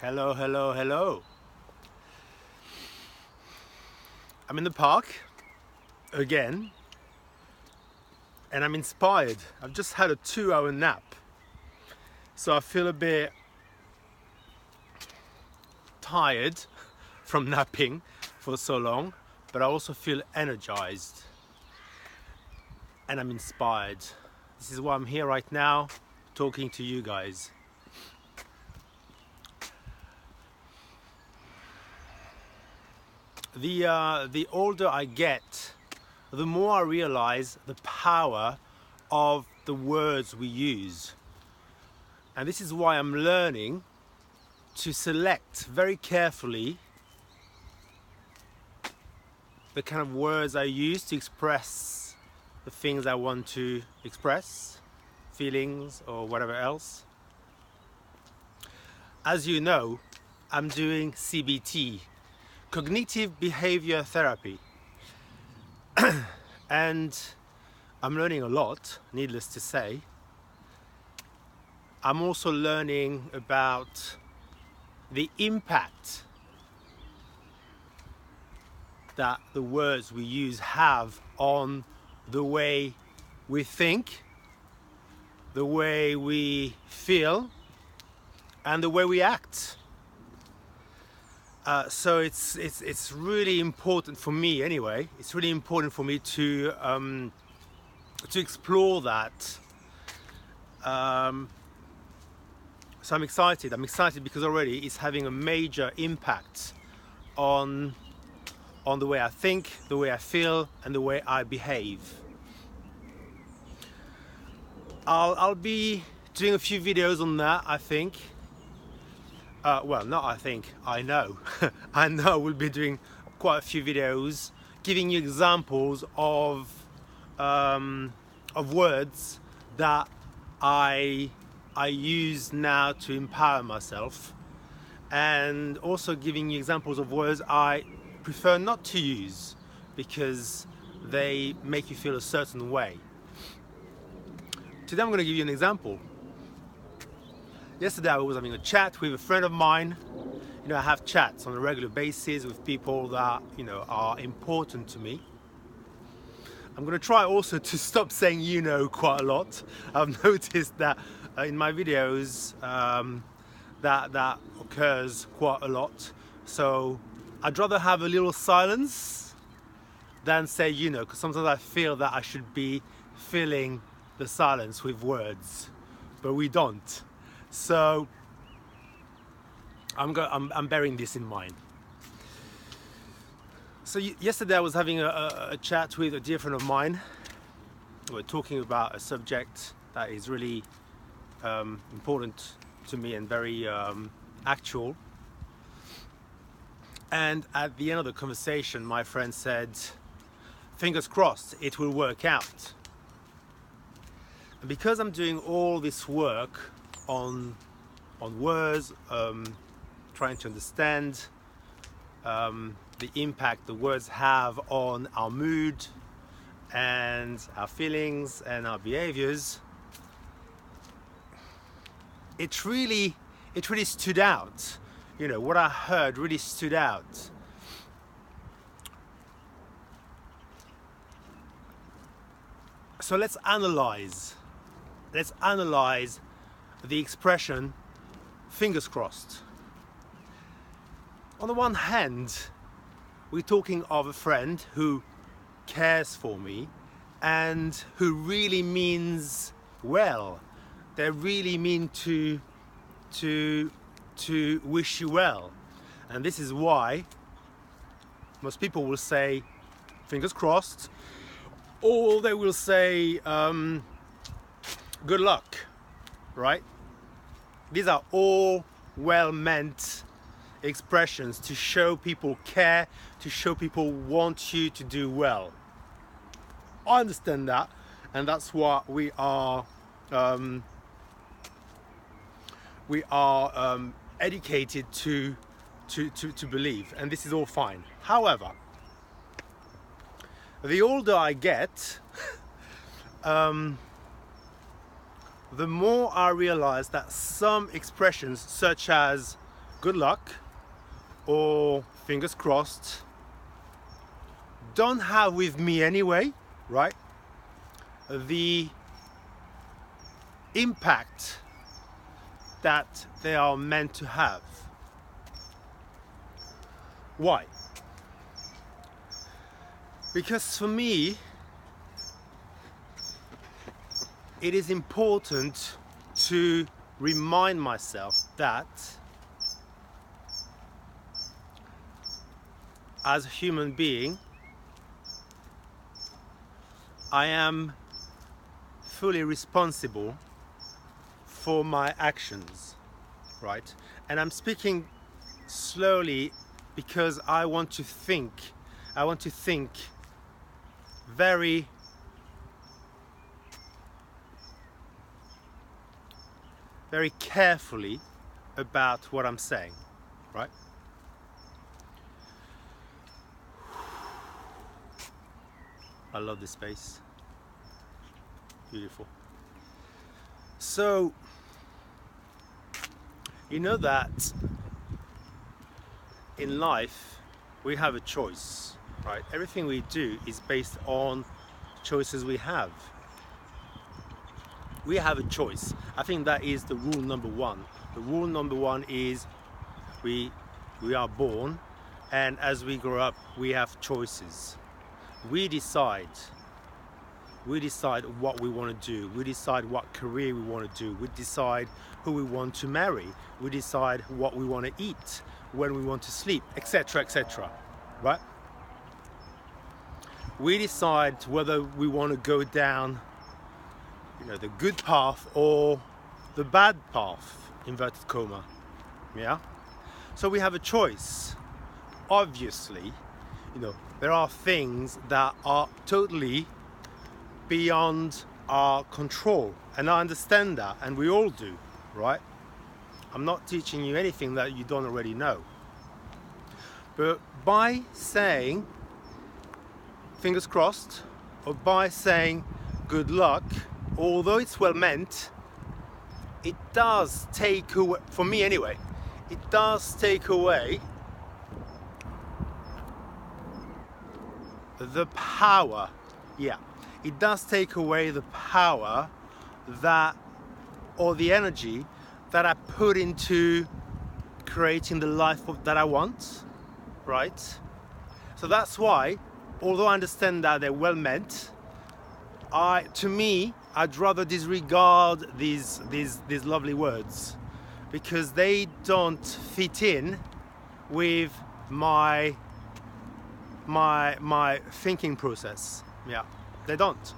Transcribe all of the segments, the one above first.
Hello, hello, hello. I'm in the park again and I'm inspired. I've just had a 2-hour nap. So I feel a bit tired from napping for so long, but I also feel energized and I'm inspired. This is why I'm here right now talking to you guys. The older I get, the more I realize the power of the words we use. And this is why I'm learning to select very carefully the kind of words I use to express the things I want to express, feelings or whatever else. As you know, I'm doing CBT, cognitive behavior therapy. And I'm learning a lot, needless to say. I'm also learning about the impact that the words we use have on the way we think, the way we feel, and the way we act. So it's really important for me anyway. It's really important for me to explore that. So I'm excited. I'm excited because already it's having a major impact on the way I think, the way I feel, and the way I behave. I'll be doing a few videos on that, I think. Well, not I think, I know. I know we'll be doing quite a few videos giving you examples of words that I use now to empower myself, and also giving you examples of words I prefer not to use because they make you feel a certain way. Today I'm going to give you an example. Yesterday I was having a chat with a friend of mine. You know, I have chats on a regular basis with people that, you know, are important to me. I'm going to try also to stop saying you know quite a lot. I've noticed that in my videos that occurs quite a lot. So I'd rather have a little silence than say you know, because sometimes I feel that I should be filling the silence with words, but we don't. So I'm bearing this in mind. So yesterday I was having a chat with a dear friend of mine. We were talking about a subject that is really important to me and very actual. And at the end of the conversation, my friend said, "Fingers crossed, it will work out." And because I'm doing all this work on words, trying to understand the impact the words have on our mood and our feelings and our behaviors, it really stood out. You know, what I heard really stood out. So let's analyze the expression "fingers crossed." On the one hand, we're talking of a friend who cares for me and who really means well. They really mean to wish you well. And this is why most people will say "fingers crossed," or they will say "good luck," right? These are all well-meant expressions to show people care, to show people want you to do well. I understand that, and that's what we are educated to believe, and this is all fine. However, the older I get, the more I realize that some expressions, such as good luck or fingers crossed don't have with me anyway, right, the impact that they are meant to have. Why? Because for me, it is important to remind myself that as a human being, I am fully responsible for my actions, right? And I'm speaking slowly because I want to think very carefully about what I'm saying, right? I love this space. Beautiful. So, you know that in life we have a choice, right? Everything we do is based on choices we have. We have a choice. I think that is the rule number one. The rule number one is we are born, and as we grow up, we have choices. We decide what we want to do. We decide what career we want to do. We decide who we want to marry. We decide what we want to eat, when we want to sleep, etc., etc. Right? We decide whether we want to go down, the good path or the bad path, inverted comma. Yeah? So we have a choice. Obviously, there are things that are totally beyond our control, and I understand that, and we all do, right? I'm not teaching you anything that you don't already know. But by saying fingers crossed, or by saying good luck, although it's well meant, it does take away, for me anyway, it does take away the power. Yeah, it does take away the power that, or the energy that I put into creating the life that I want, right? So that's why, although I understand that they're well meant, to me, I'd rather disregard these lovely words because they don't fit in with my thinking process. Yeah, they don't.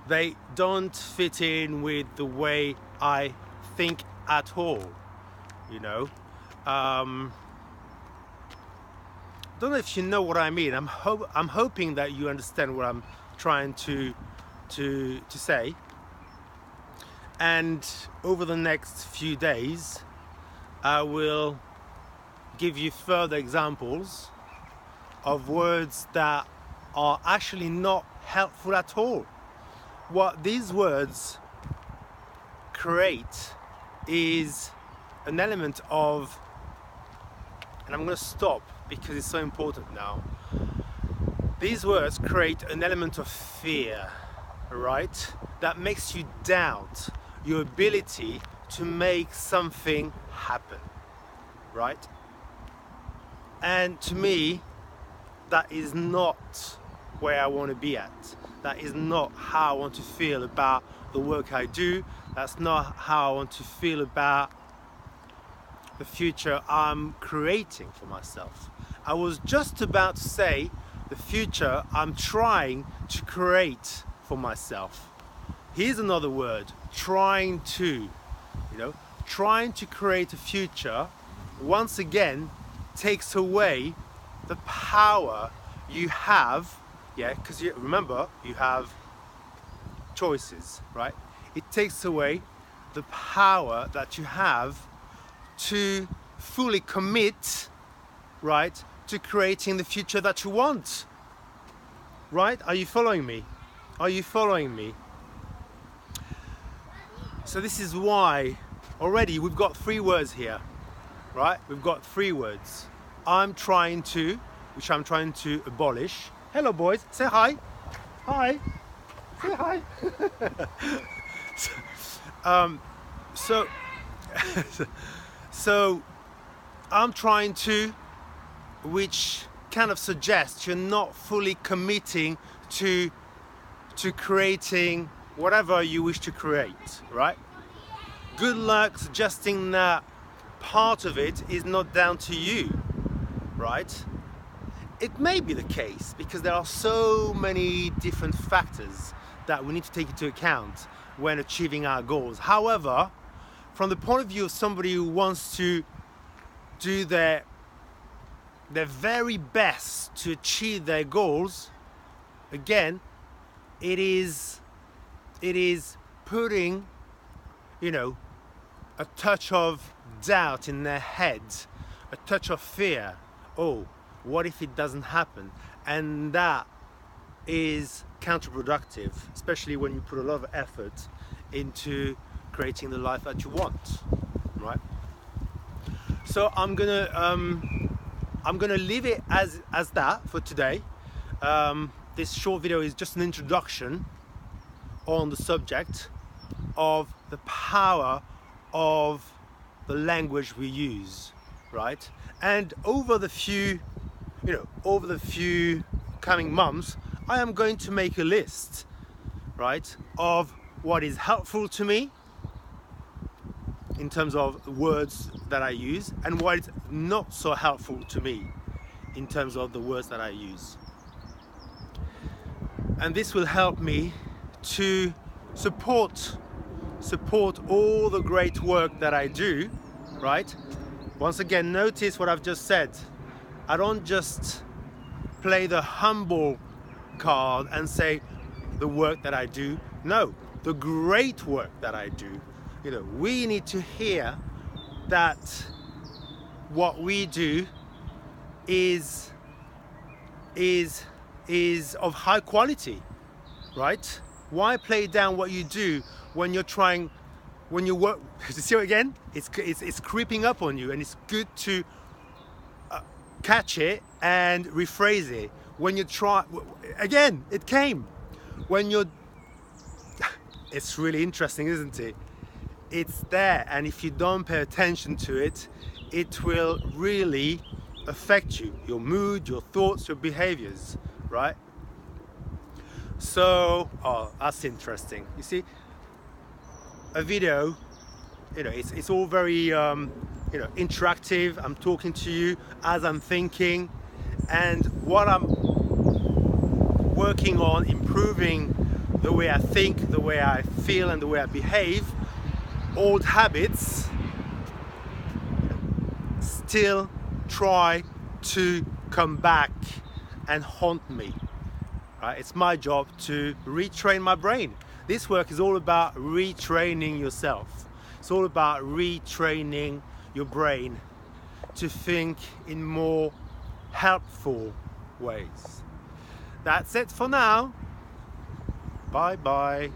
They don't fit in with the way I think at all. Don't know if you know what I mean. I'm hoping that you understand what I'm trying to say. And over the next few days, I will give you further examples of words that are actually not helpful at all. What these words create is an element of, and I'm going to stop because it's so important now. These words create an element of fear, right? That makes you doubt your ability to make something happen, right? And to me, that is not where I want to be at. That is not how I want to feel about the work I do. That's not how I want to feel about the future I'm creating for myself. I was just about to say the future I'm trying to create for myself. Here's another word, trying to. Trying to create a future, once again, takes away the power you have, because remember, you have choices, right? It takes away the power that you have to fully commit, right, to creating the future that you want, right? Are you following me? Are you following me? So this is why already we've got 3 words here. right? We've got 3 words. I'm trying to, which I'm trying to abolish. Hello boys, say hi. Hi. Say hi. so, so I'm trying to, which kind of suggests you're not fully committing to creating whatever you wish to create, right? Good luck suggesting that part of it is not down to you, right? It may be the case because there are so many different factors that we need to take into account when achieving our goals. However, from the point of view of somebody who wants to do their very best to achieve their goals, again, it is putting, you know, a touch of doubt in their heads, a touch of fear. Oh, what if it doesn't happen? And that is counterproductive, especially when you put a lot of effort into creating the life that you want, right? So I'm gonna leave it as that for today. This short video is just an introduction on the subject of the power of the language we use, right? And over the few coming months, I am going to make a list, right, of what is helpful to me in terms of words that I use and what is not so helpful to me in terms of the words that I use. And this will help me to support all the great work that I do, right? Once again, notice what I've just said. I don't just play the humble card and say the work that I do. No, the great work that I do. You know, we need to hear that what we do is of high quality, right? Why play down what you do when you work? You see it again? It's creeping up on you, and it's good to catch it and rephrase it. When you try, again, it came. When you're, it's really interesting, isn't it? It's there, and if you don't pay attention to it, it will really affect you, your mood, your thoughts, your behaviors, right? So, oh, that's interesting. You see, a video, you know, it's all very, you know, interactive. I'm talking to you as I'm thinking, and what I'm working on, improving the way I think, the way I feel, and the way I behave. Old habits still try to come back and haunt me. Right? It's my job to retrain my brain. This work is all about retraining yourself. It's all about retraining your brain to think in more helpful ways. That's it for now. Bye bye.